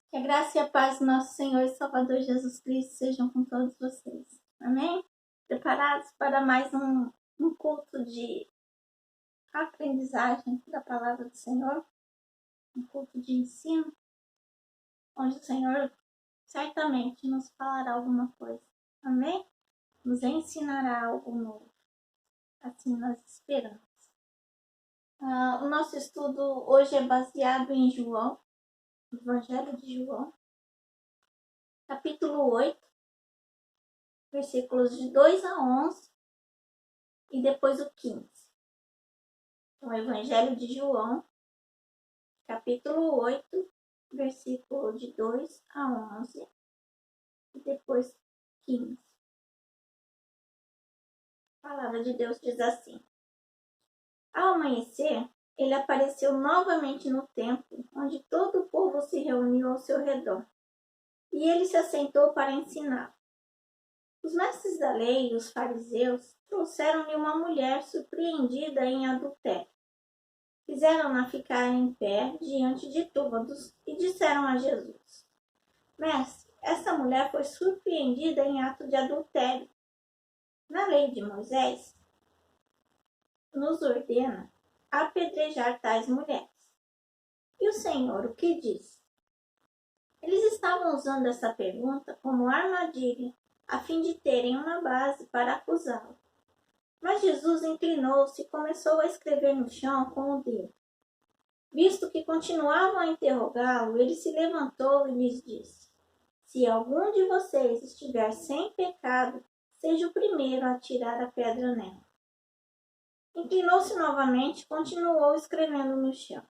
Que a graça e a paz do nosso Senhor e Salvador Jesus Cristo sejam com todos vocês. Amém? Preparados para mais um culto de aprendizagem da palavra do Senhor? Um culto de ensino, onde o Senhor certamente nos falará alguma coisa. Amém? Nos ensinará algo novo. Assim nós esperamos. O nosso estudo hoje é baseado em João, Evangelho de João, capítulo 8, versículos de 2 a 11 e depois o 15. Então, Evangelho de João, capítulo 8, versículo de 2 a 11 e depois 15. A palavra de Deus diz assim: Ao amanhecer, ele apareceu novamente no templo, onde todo o povo se reuniu ao seu redor, e ele se assentou para ensinar. Os mestres da lei e os fariseus trouxeram-lhe uma mulher surpreendida em adultério. Fizeram-na ficar em pé diante de todos e disseram a Jesus: Mestre, essa mulher foi surpreendida em ato de adultério. Na lei de Moisés, nos ordena apedrejar tais mulheres. E o Senhor o que diz? Eles estavam usando essa pergunta como armadilha, a fim de terem uma base para acusá-lo. Mas Jesus inclinou-se e começou a escrever no chão com o dedo. Visto que continuavam a interrogá-lo, ele se levantou e lhes disse: Se algum de vocês estiver sem pecado, seja o primeiro a atirar a pedra nela. Inclinou-se novamente e continuou escrevendo no chão.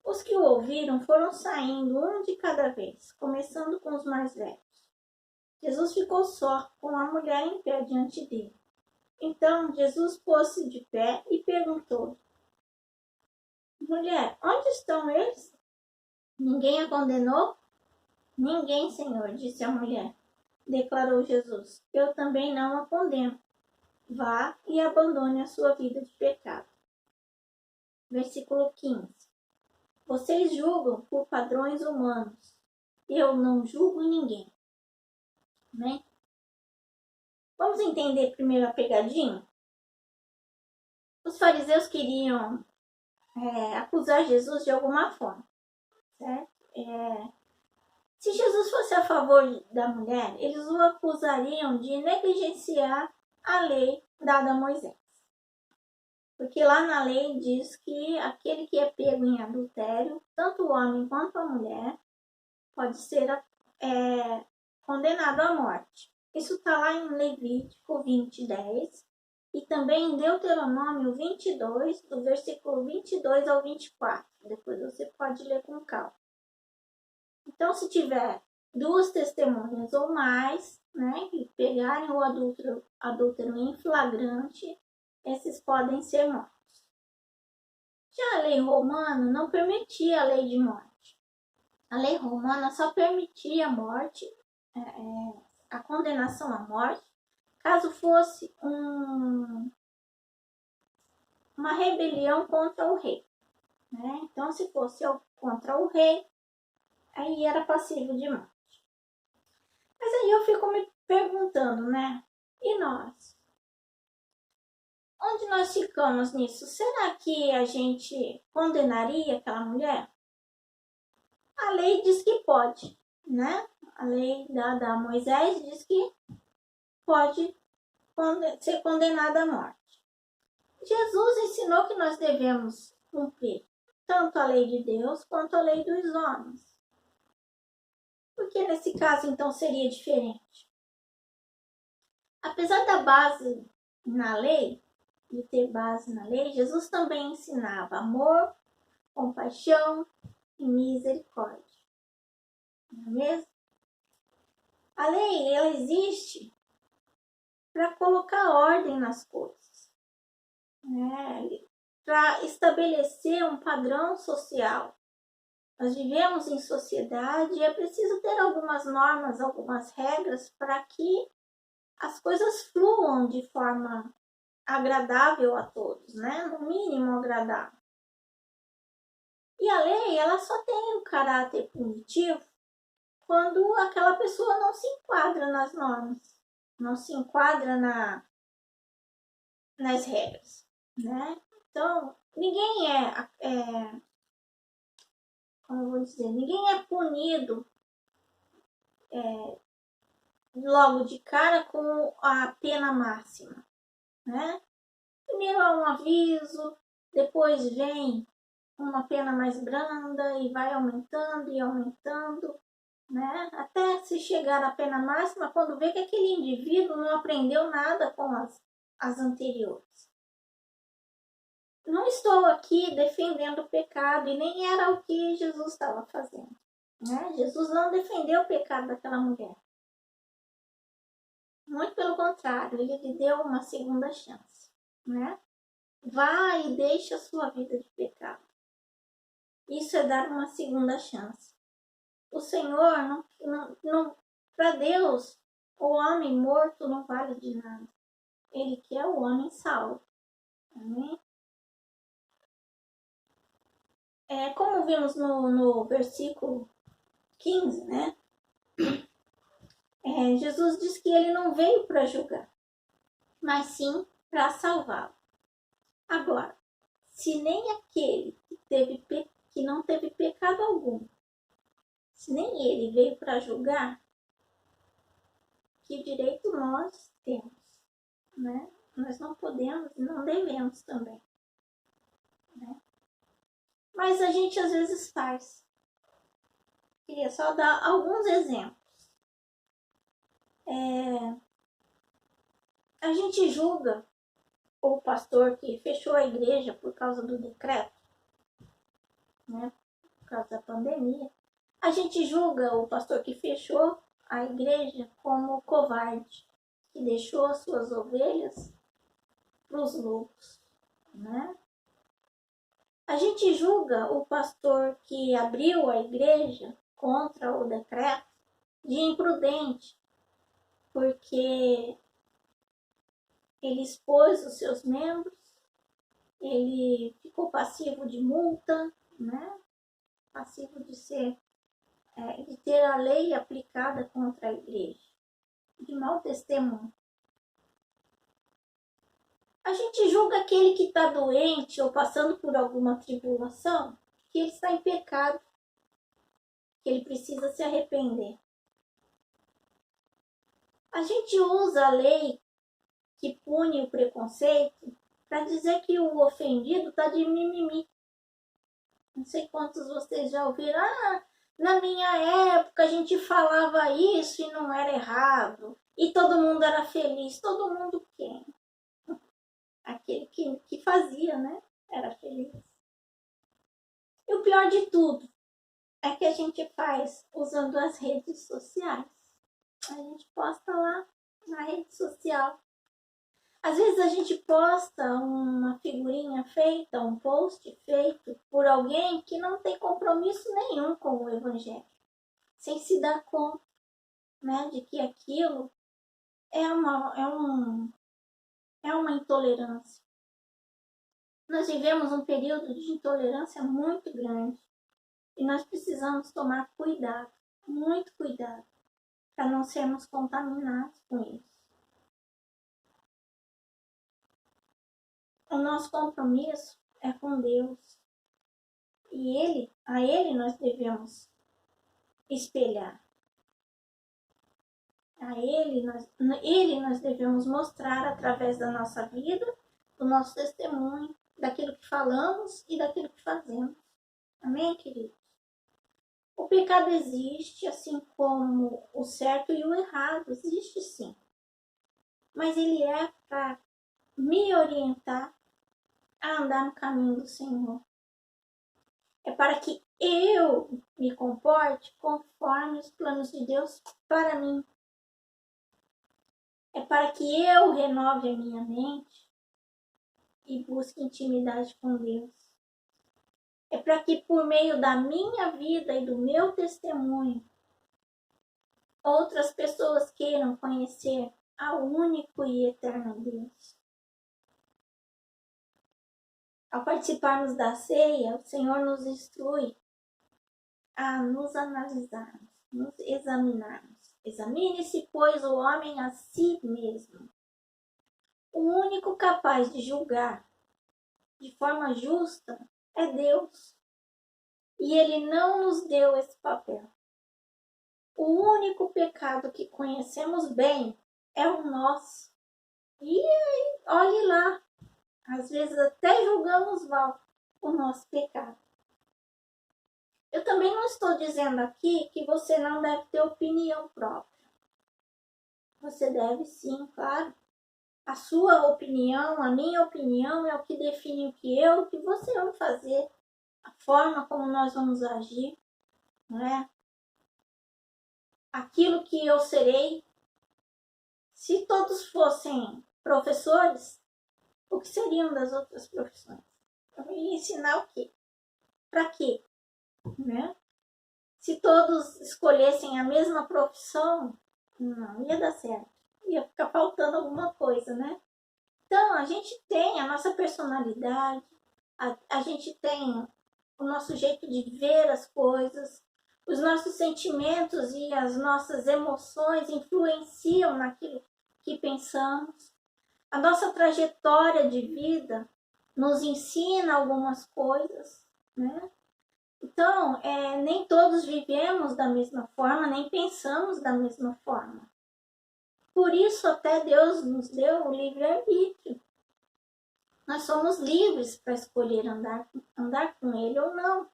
Os que o ouviram foram saindo um de cada vez, começando com os mais velhos. Jesus ficou só, com a mulher em pé diante dele. Então Jesus pôs-se de pé e perguntou: Mulher, onde estão eles? Ninguém a condenou? Ninguém, Senhor, disse a mulher. Declarou Jesus: Eu também não a condeno. Vá e abandone a sua vida de pecado. Versículo 15. Vocês julgam por padrões humanos. Eu não julgo ninguém. Né? Vamos entender primeiro a pegadinha? Os fariseus queriam acusar Jesus de alguma forma. Certo? Se Jesus fosse a favor da mulher, eles o acusariam de negligenciar a lei dada a Moisés. Porque lá na lei diz que aquele que é pego em adultério, tanto o homem quanto a mulher, pode ser condenado à morte. Isso está lá em Levítico 20:10 e também em Deuteronômio 22, do versículo 22 ao 24. Depois você pode ler com calma. Então, se tiver duas testemunhas ou mais, né, que pegarem o adúltero em flagrante, esses podem ser mortos. Já a lei romana não permitia a lei de morte. A lei romana só permitia a morte, a condenação à morte, caso fosse uma rebelião contra o rei. Né? Então, se fosse contra o rei, aí era passível de morte. Mas aí eu fico me perguntando, né? E nós? Onde nós ficamos nisso? Será que a gente condenaria aquela mulher? A lei diz que pode, né? A lei dada a Moisés diz que pode ser condenada à morte. Jesus ensinou que nós devemos cumprir tanto a lei de Deus quanto a lei dos homens. Por que nesse caso, então, seria diferente? Apesar da base na lei, de ter base na lei, Jesus também ensinava amor, compaixão e misericórdia. Não é mesmo? A lei, ela existe para colocar ordem nas coisas, né? Para estabelecer um padrão social. Nós vivemos em sociedade e é preciso ter algumas normas, algumas regras para que as coisas fluam de forma agradável a todos, né? No mínimo agradável. E a lei, ela só tem um caráter punitivo quando aquela pessoa não se enquadra nas normas, não se enquadra nas regras, né? Então, ninguém como eu vou dizer, ninguém é punido logo de cara com a pena máxima, né? Primeiro há um aviso, depois vem uma pena mais branda e vai aumentando e aumentando, né? Até se chegar à pena máxima, quando vê que aquele indivíduo não aprendeu nada com as anteriores. Não estou aqui defendendo o pecado e nem era o que Jesus estava fazendo, né? Jesus não defendeu o pecado daquela mulher. Muito pelo contrário, ele lhe deu uma segunda chance, né? Vá e deixe a sua vida de pecado. Isso é dar uma segunda chance. O Senhor, não para Deus, o homem morto não vale de nada. Ele quer o homem salvo. Amém? Como vimos no versículo 15, né? Jesus diz que ele não veio para julgar, mas sim para salvá-lo. Agora, se nem aquele que não teve pecado algum, se nem ele veio para julgar, que direito nós temos, né? Nós não podemos e não devemos também, né? Mas a gente às vezes faz. Queria só dar alguns exemplos. A gente julga o pastor que fechou a igreja por causa do decreto, né? Por causa da pandemia. A gente julga o pastor que fechou a igreja como covarde, que deixou as suas ovelhas para os lobos, né? A gente julga o pastor que abriu a igreja contra o decreto de imprudente, porque ele expôs os seus membros, ele ficou passivo de multa, né? Passivo de ter a lei aplicada contra a igreja, de mau testemunho. A gente julga aquele que está doente ou passando por alguma tribulação, que ele está em pecado, que ele precisa se arrepender. A gente usa a lei que pune o preconceito para dizer que o ofendido está de mimimi. Não sei quantos vocês já ouviram. Na minha época a gente falava isso e não era errado. E todo mundo era feliz. Todo mundo quem? Aquele que fazia, né? Era feliz. E o pior de tudo é que a gente faz usando as redes sociais. A gente posta lá na rede social. Às vezes a gente posta uma figurinha feita, um post feito por alguém que não tem compromisso nenhum com o evangelho, sem se dar conta, né, de que aquilo é uma intolerância. Nós vivemos um período de intolerância muito grande e nós precisamos tomar cuidado, muito cuidado, para não sermos contaminados com isso. O nosso compromisso é com Deus. E a Ele nós devemos espelhar. Ele nós devemos mostrar através da nossa vida, do nosso testemunho, daquilo que falamos e daquilo que fazemos. Amém, queridos? O pecado existe, assim como o certo e o errado, existe sim. Mas ele é para me orientar a andar no caminho do Senhor. É para que eu me comporte conforme os planos de Deus para mim. É para que eu renove a minha mente e busque intimidade com Deus. É para que por meio da minha vida e do meu testemunho, outras pessoas queiram conhecer ao único e eterno Deus. Ao participarmos da ceia, o Senhor nos instrui a nos analisarmos, nos examinarmos. Examine-se, pois, o homem a si mesmo. O único capaz de julgar de forma justa é Deus. E Ele não nos deu esse papel. O único pecado que conhecemos bem é o nosso. E olhe lá, às vezes até julgamos mal o nosso pecado. Eu também não estou dizendo aqui que você não deve ter opinião própria. Você deve sim, claro. A sua opinião, a minha opinião é o que define o que você vai fazer, a forma como nós vamos agir, né? Aquilo que eu serei. Se todos fossem professores, o que seriam das outras profissões? Eu ia ensinar o quê? Para quê? Né? Se todos escolhessem a mesma profissão, não ia dar certo. Ia ficar faltando alguma coisa, né? Então, a gente tem a nossa personalidade, a gente tem o nosso jeito de ver as coisas, os nossos sentimentos e as nossas emoções influenciam naquilo que pensamos. A nossa trajetória de vida nos ensina algumas coisas, né? Então, nem todos vivemos da mesma forma, nem pensamos da mesma forma. Por isso, até Deus nos deu o livre-arbítrio. Nós somos livres para escolher andar com Ele ou não.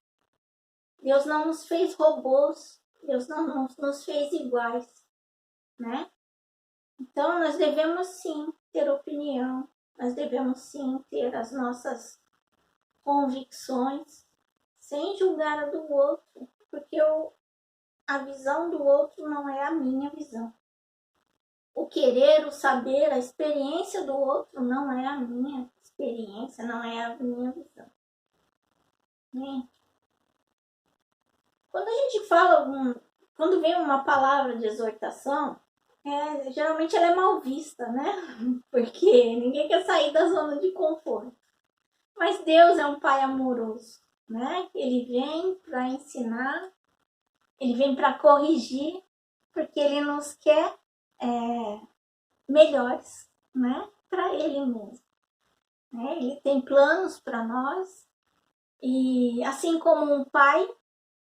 Deus não nos fez robôs, Deus não nos fez iguais, né? Então, nós devemos sim ter opinião, nós devemos sim ter as nossas convicções, sem julgar a do outro, porque a visão do outro não é a minha visão. O querer, o saber, a experiência do outro não é a minha experiência, não é a minha visão. Gente, quando a gente fala, quando vem uma palavra de exortação, geralmente ela é mal vista, né? Porque ninguém quer sair da zona de conforto. Mas Deus é um Pai amoroso, né? Ele vem para ensinar, Ele vem para corrigir, porque Ele nos quer melhores, né? Para Ele mesmo. Né? Ele tem planos para nós, e assim como um pai,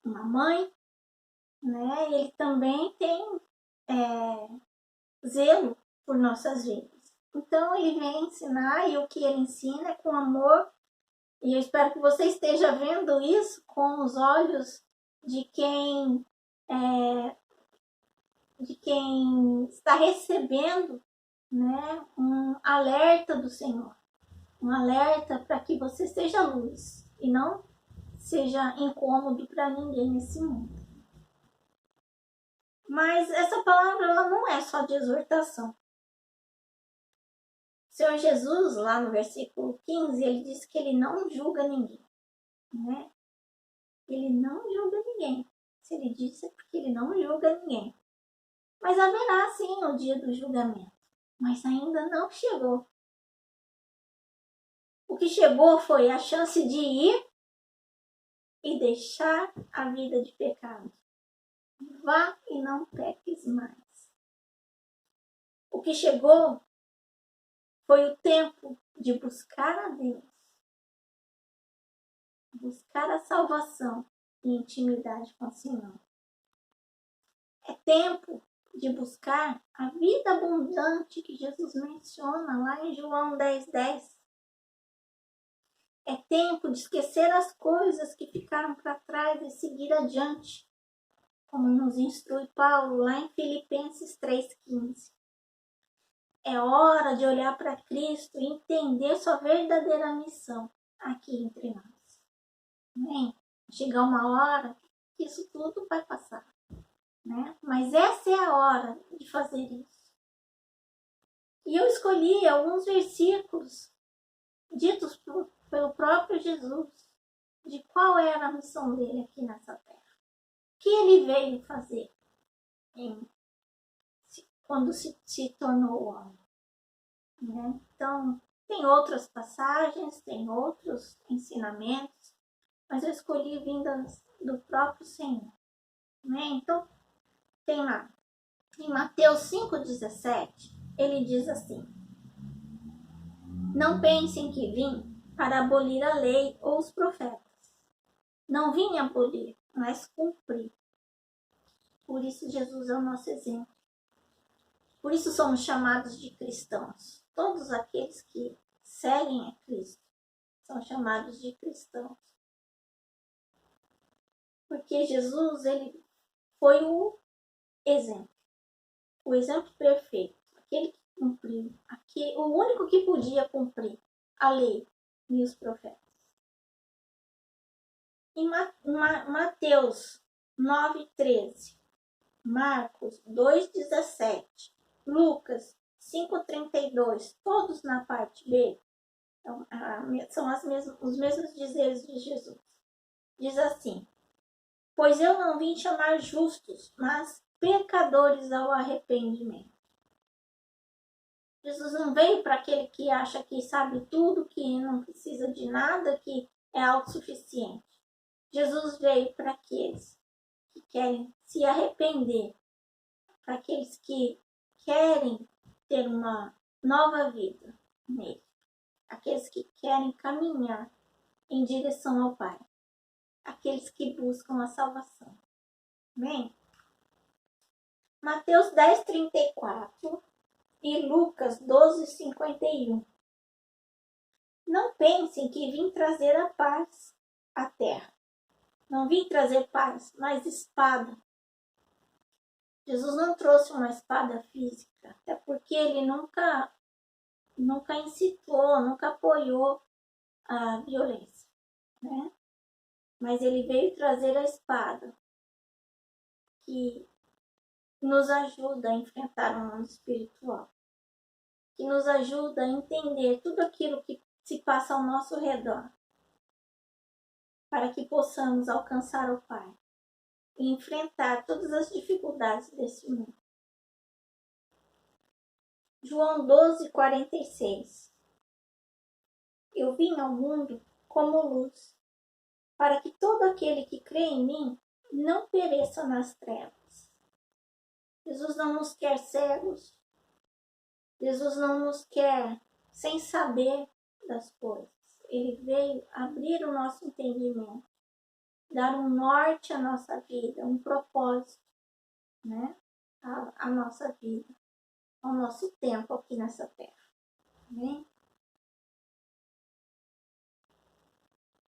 uma mãe, né? Ele também tem zelo por nossas vidas. Então Ele vem ensinar, e o que Ele ensina é com amor. E eu espero que você esteja vendo isso com os olhos de quem está recebendo, né, um alerta do Senhor. Um alerta para que você seja luz e não seja incômodo para ninguém nesse mundo. Mas essa palavra ela não é só de exortação. O Senhor Jesus, lá no versículo 15, ele diz que ele não julga ninguém, né? Ele não julga ninguém. Se ele disse é porque ele não julga ninguém. Mas haverá sim o dia do julgamento. Mas ainda não chegou. O que chegou foi a chance de ir e deixar a vida de pecado. Vá e não peques mais. O que chegou foi o tempo de buscar a Deus. Buscar a salvação e intimidade com o Senhor. É tempo de buscar a vida abundante que Jesus menciona lá em João 10:10. É tempo de esquecer as coisas que ficaram para trás e seguir adiante, como nos instrui Paulo lá em Filipenses 3:15. É hora de olhar para Cristo e entender sua verdadeira missão aqui entre nós. Amém? Chegar uma hora que isso tudo vai passar, né? Mas essa é a hora de fazer isso. E eu escolhi alguns versículos ditos pelo próprio Jesus de qual era a missão dele aqui nessa terra. O que ele veio fazer quando se tornou homem. Né? Então, tem outras passagens, tem outros ensinamentos, mas eu escolhi vindas do próprio Senhor. Né? Então, tem lá, em Mateus 5,17, ele diz assim: não pensem que vim para abolir a lei ou os profetas. Não vim abolir, mas cumprir. Por isso Jesus é o nosso exemplo. Por isso somos chamados de cristãos. Todos aqueles que seguem a Cristo são chamados de cristãos. Porque Jesus, ele foi o exemplo perfeito, aquele que cumpriu, o único que podia cumprir a lei e os profetas. Em Mateus 9,13, Marcos 2,17, Lucas 5,32, todos na parte B, então, são os mesmos dizeres de Jesus. Diz assim: pois eu não vim chamar justos, mas pecadores ao arrependimento. Jesus não veio para aquele que acha que sabe tudo, que não precisa de nada, que é autossuficiente. Jesus veio para aqueles que querem se arrepender, para aqueles que querem ter uma nova vida nele, aqueles que querem caminhar em direção ao Pai, aqueles que buscam a salvação. Amém? Mateus 10,34 e Lucas 12,51. Não pensem que vim trazer a paz à terra. Não vim trazer paz, mas espada. Jesus não trouxe uma espada física, até porque ele nunca incitou, nunca apoiou a violência, né? Mas ele veio trazer a espada que nos ajuda a enfrentar o mundo espiritual, que nos ajuda a entender tudo aquilo que se passa ao nosso redor, para que possamos alcançar o Pai e enfrentar todas as dificuldades desse mundo. João 12,46. Eu vim ao mundo como luz, para que todo aquele que crê em mim não pereça nas trevas. Jesus não nos quer cegos. Jesus não nos quer sem saber das coisas. Ele veio abrir o nosso entendimento, dar um norte à nossa vida, um propósito, né? A nossa vida, ao nosso tempo aqui nessa terra. Amém?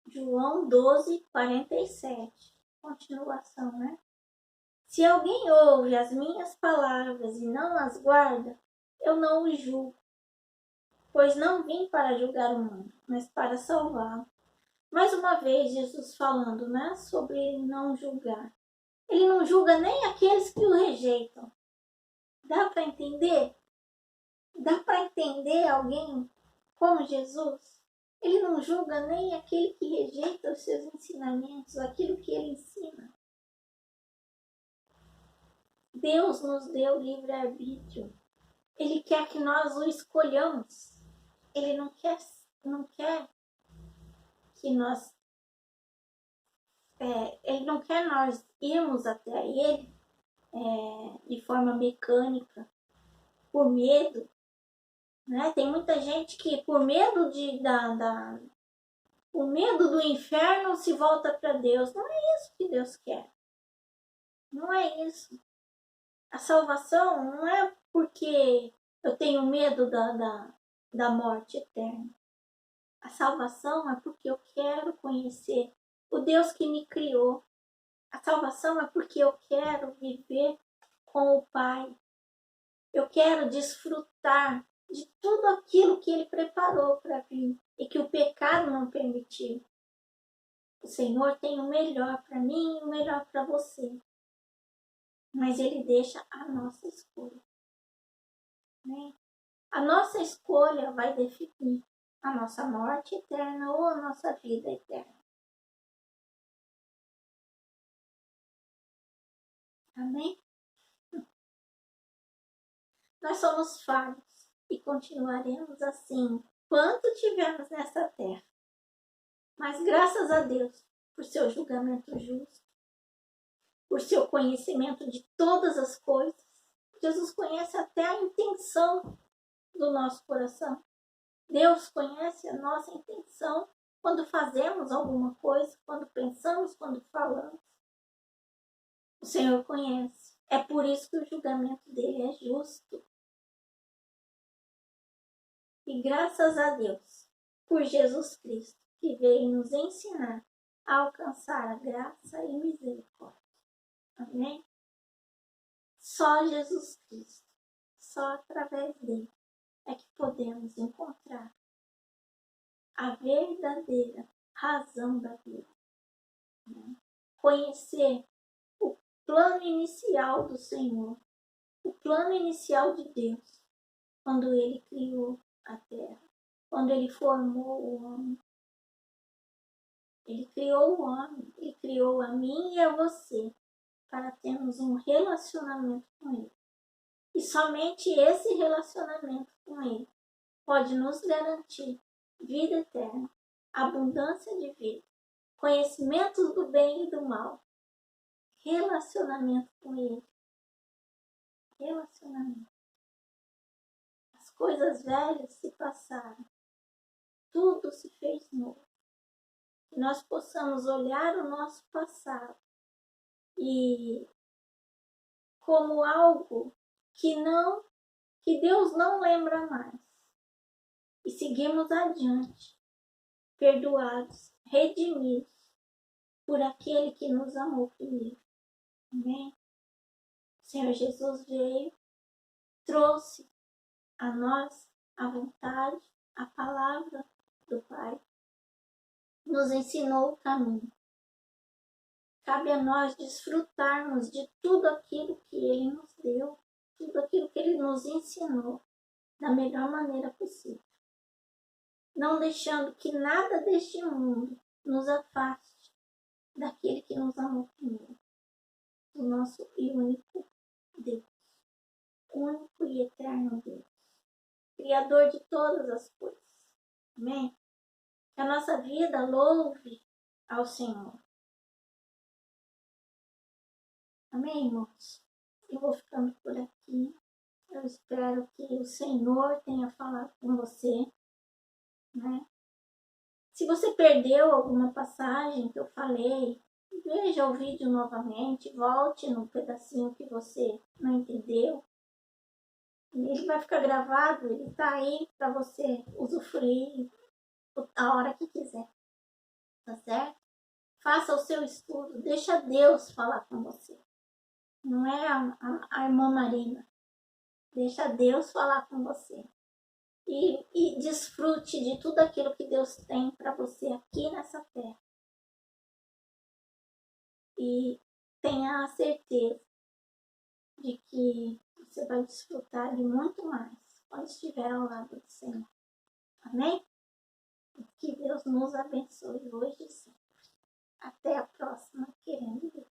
João 12,47. Continuação, né? Se alguém ouve as minhas palavras e não as guarda, eu não o julgo, pois não vim para julgar o mundo, mas para salvá-lo. Mais uma vez, Jesus falando, né, sobre não julgar. Ele não julga nem aqueles que o rejeitam. Dá para entender? Dá para entender alguém como Jesus? Ele não julga nem aquele que rejeita os seus ensinamentos, aquilo que ele ensina. Deus nos deu livre-arbítrio. Ele quer que nós o escolhamos. Ele não quer que nós... ele não quer nós irmos até ele de forma mecânica, por medo. Né? Tem muita gente que por medo por medo do inferno se volta para Deus. Não é isso que Deus quer. Não é isso. A salvação não é porque eu tenho medo da morte eterna. A salvação é porque eu quero conhecer o Deus que me criou. A salvação é porque eu quero viver com o Pai. Eu quero desfrutar de tudo aquilo que Ele preparou para mim e que o pecado não permitiu. O Senhor tem o melhor para mim e o melhor para você. Mas Ele deixa a nossa escolha. Né? A nossa escolha vai definir a nossa morte eterna ou a nossa vida eterna. Amém? Nós somos falhos e continuaremos assim quanto tivermos nessa terra. Mas graças a Deus por seu julgamento justo, por seu conhecimento de todas as coisas. Jesus conhece até a intenção do nosso coração. Deus conhece a nossa intenção quando fazemos alguma coisa, quando pensamos, quando falamos. O Senhor conhece. É por isso que o julgamento dele é justo. E graças a Deus, por Jesus Cristo, que veio nos ensinar a alcançar a graça e misericórdia. Amém? Só Jesus Cristo, só através dele, é que podemos encontrar a verdadeira razão da vida. Né? Conhecer o plano inicial do Senhor, o plano inicial de Deus, quando ele criou a terra, quando ele formou o homem. Ele criou o homem, ele criou a mim e a você para termos um relacionamento com ele. E somente esse relacionamento com ele pode nos garantir vida eterna, abundância de vida, conhecimento do bem e do mal, relacionamento com ele. Relacionamento. As coisas velhas se passaram, tudo se fez novo. Que nós possamos olhar o nosso passado e como algo que Deus não lembra mais. E seguimos adiante, perdoados, redimidos por aquele que nos amou primeiro. Amém? O Senhor Jesus veio, trouxe a nós a vontade, a palavra do Pai, nos ensinou o caminho. Cabe a nós desfrutarmos de tudo aquilo que Ele nos deu, tudo aquilo que Ele nos ensinou, da melhor maneira possível. Não deixando que nada deste mundo nos afaste daquele que nos amou primeiro, do nosso e único Deus, único e eterno Deus, Criador de todas as coisas. Amém? Que a nossa vida louve ao Senhor. Amém, irmãos? Eu vou ficando por aqui. Eu espero que o Senhor tenha falado com você, né? Se você perdeu alguma passagem que eu falei, veja o vídeo novamente, volte no pedacinho que você não entendeu. Ele vai ficar gravado, ele está aí para você usufruir a hora que quiser, tá certo? Faça o seu estudo, deixa Deus falar com você. Não é a irmã Marina. Deixa Deus falar com você. E desfrute de tudo aquilo que Deus tem para você aqui nessa terra. E tenha a certeza de que você vai desfrutar de muito mais quando estiver ao lado do Senhor. Amém? Que Deus nos abençoe hoje e sempre. Até a próxima, querendo Deus.